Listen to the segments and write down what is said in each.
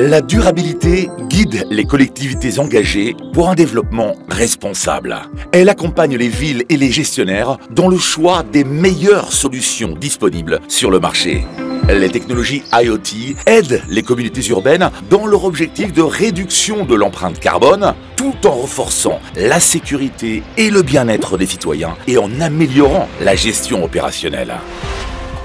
La durabilité guide les collectivités engagées pour un développement responsable. Elle accompagne les villes et les gestionnaires dans le choix des meilleures solutions disponibles sur le marché. Les technologies IoT aident les communautés urbaines dans leur objectif de réduction de l'empreinte carbone, tout en renforçant la sécurité et le bien-être des citoyens et en améliorant la gestion opérationnelle.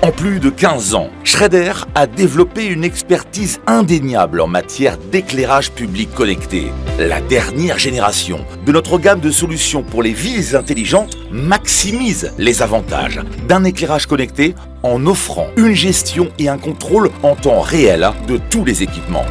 En plus de 15 ans, Schreder a développé une expertise indéniable en matière d'éclairage public connecté. La dernière génération de notre gamme de solutions pour les villes intelligentes maximise les avantages d'un éclairage connecté en offrant une gestion et un contrôle en temps réel de tous les équipements.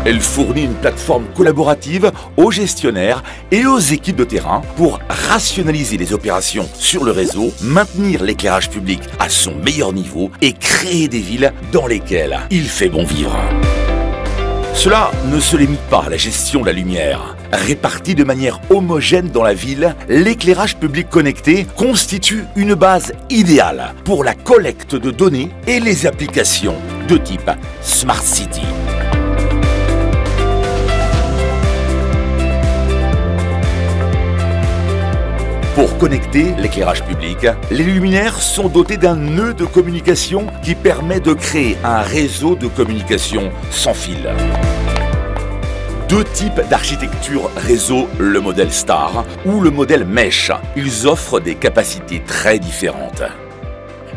Elle fournit une plateforme collaborative aux gestionnaires et aux équipes de terrain pour rationaliser les opérations sur le réseau, maintenir l'éclairage public à son meilleur niveau et créer des villes dans lesquelles il fait bon vivre. Cela ne se limite pas à la gestion de la lumière. Réparti de manière homogène dans la ville, l'éclairage public connecté constitue une base idéale pour la collecte de données et les applications de type Smart City. Pour connecter l'éclairage public, les luminaires sont dotés d'un nœud de communication qui permet de créer un réseau de communication sans fil. Deux types d'architecture réseau, le modèle Star ou le modèle Mesh. Ils offrent des capacités très différentes.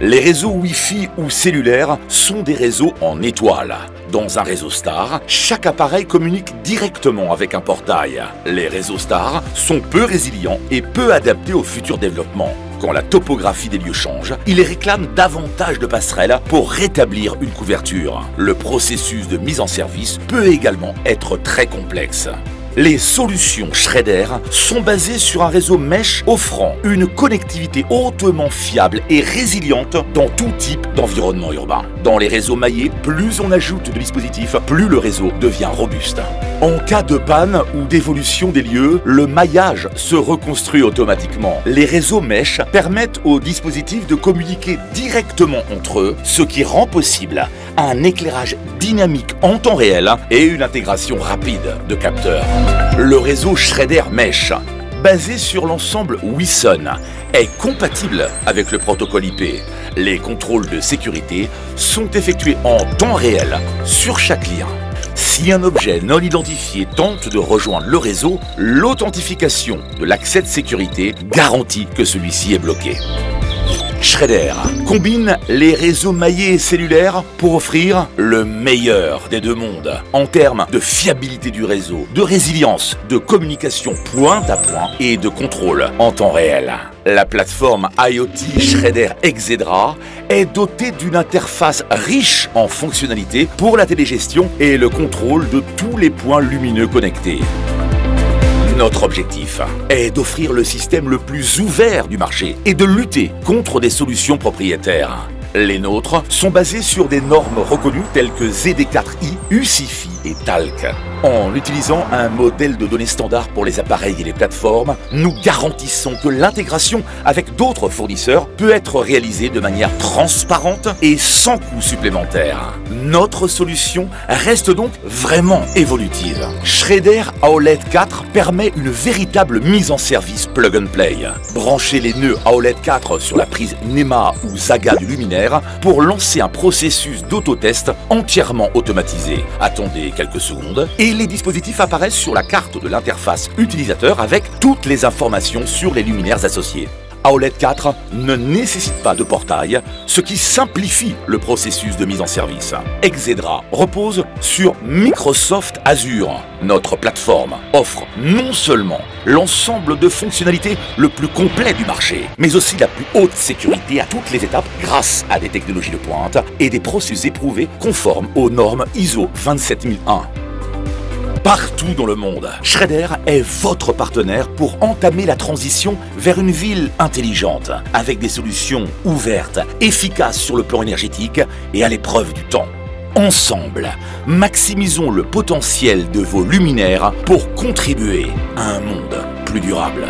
Les réseaux Wi-Fi ou cellulaires sont des réseaux en étoile. Dans un réseau Star, chaque appareil communique directement avec un portail. Les réseaux Star sont peu résilients et peu adaptés au futur développement. Quand la topographie des lieux change, ils réclament davantage de passerelles pour rétablir une couverture. Le processus de mise en service peut également être très complexe. Les solutions Schreder sont basées sur un réseau mesh offrant une connectivité hautement fiable et résiliente dans tout type d'environnement urbain. Dans les réseaux maillés, plus on ajoute de dispositifs, plus le réseau devient robuste. En cas de panne ou d'évolution des lieux, le maillage se reconstruit automatiquement. Les réseaux mesh permettent aux dispositifs de communiquer directement entre eux, ce qui rend possible un éclairage dynamique en temps réel et une intégration rapide de capteurs. Le réseau Schreder Mesh, basé sur l'ensemble Wison, est compatible avec le protocole IP. Les contrôles de sécurité sont effectués en temps réel sur chaque lien. Si un objet non identifié tente de rejoindre le réseau, l'authentification de l'accès de sécurité garantit que celui-ci est bloqué. Schreder combine les réseaux maillés et cellulaires pour offrir le meilleur des deux mondes en termes de fiabilité du réseau, de résilience, de communication point à point et de contrôle en temps réel. La plateforme IoT Schreder Exedra est dotée d'une interface riche en fonctionnalités pour la télégestion et le contrôle de tous les points lumineux connectés. Notre objectif est d'offrir le système le plus ouvert du marché et de lutter contre des solutions propriétaires. Les nôtres sont basés sur des normes reconnues telles que ZD4i, UCFI et TALC. En utilisant un modèle de données standard pour les appareils et les plateformes, nous garantissons que l'intégration avec d'autres fournisseurs peut être réalisée de manière transparente et sans coût supplémentaire. Notre solution reste donc vraiment évolutive. Schreder AOLED 4 permet une véritable mise en service plug and play. Branchez les nœuds AOLED 4 sur la prise NEMA ou Zaga du luminaire pour lancer un processus d'autotest entièrement automatisé. Attendez quelques secondes et les dispositifs apparaissent sur la carte de l'interface utilisateur avec toutes les informations sur les luminaires associés. AOLED 4 ne nécessite pas de portail, ce qui simplifie le processus de mise en service. Exedra repose sur Microsoft Azure. Notre plateforme offre non seulement l'ensemble de fonctionnalités le plus complet du marché, mais aussi la plus haute sécurité à toutes les étapes grâce à des technologies de pointe et des processus éprouvés conformes aux normes ISO 27001. Partout dans le monde, Schreder est votre partenaire pour entamer la transition vers une ville intelligente, avec des solutions ouvertes, efficaces sur le plan énergétique et à l'épreuve du temps. Ensemble, maximisons le potentiel de vos luminaires pour contribuer à un monde plus durable.